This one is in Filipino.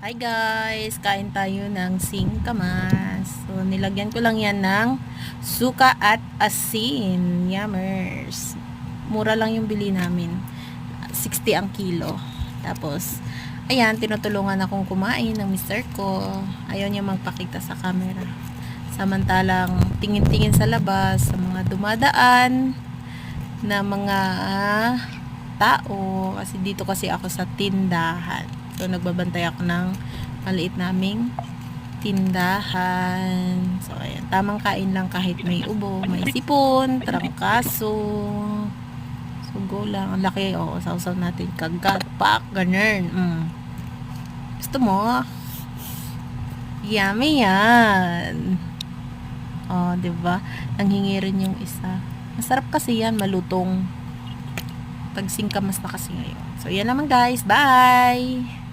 Hi guys, kain tayo ng singkamas. So, nilagyan ko lang yan ng suka at asin. Yummers. Mura lang yung bili namin. 60 ang kilo. Tapos, ayan, tinutulungan akong kumain ng mister ko. Ayaw niya magpakita sa camera. Samantalang, tingin-tingin sa labas, sa mga dumadaan na mga tao. Kasi dito kasi ako sa tindahan. So, nagbabantay ako ng maliit naming tindahan. So, ayan. Tamang kain lang kahit may ubo, may sipon, trangkaso. So, go lang. Ang laki. Oo, sausaw natin. Kagat, pak, ganun. Gusto mo? Yummy yan. Oh, diba? Nanghingi rin yung isa. Masarap kasi yan, malutong. Pag singkamas na kasi ngayon. So, yan naman guys. Bye!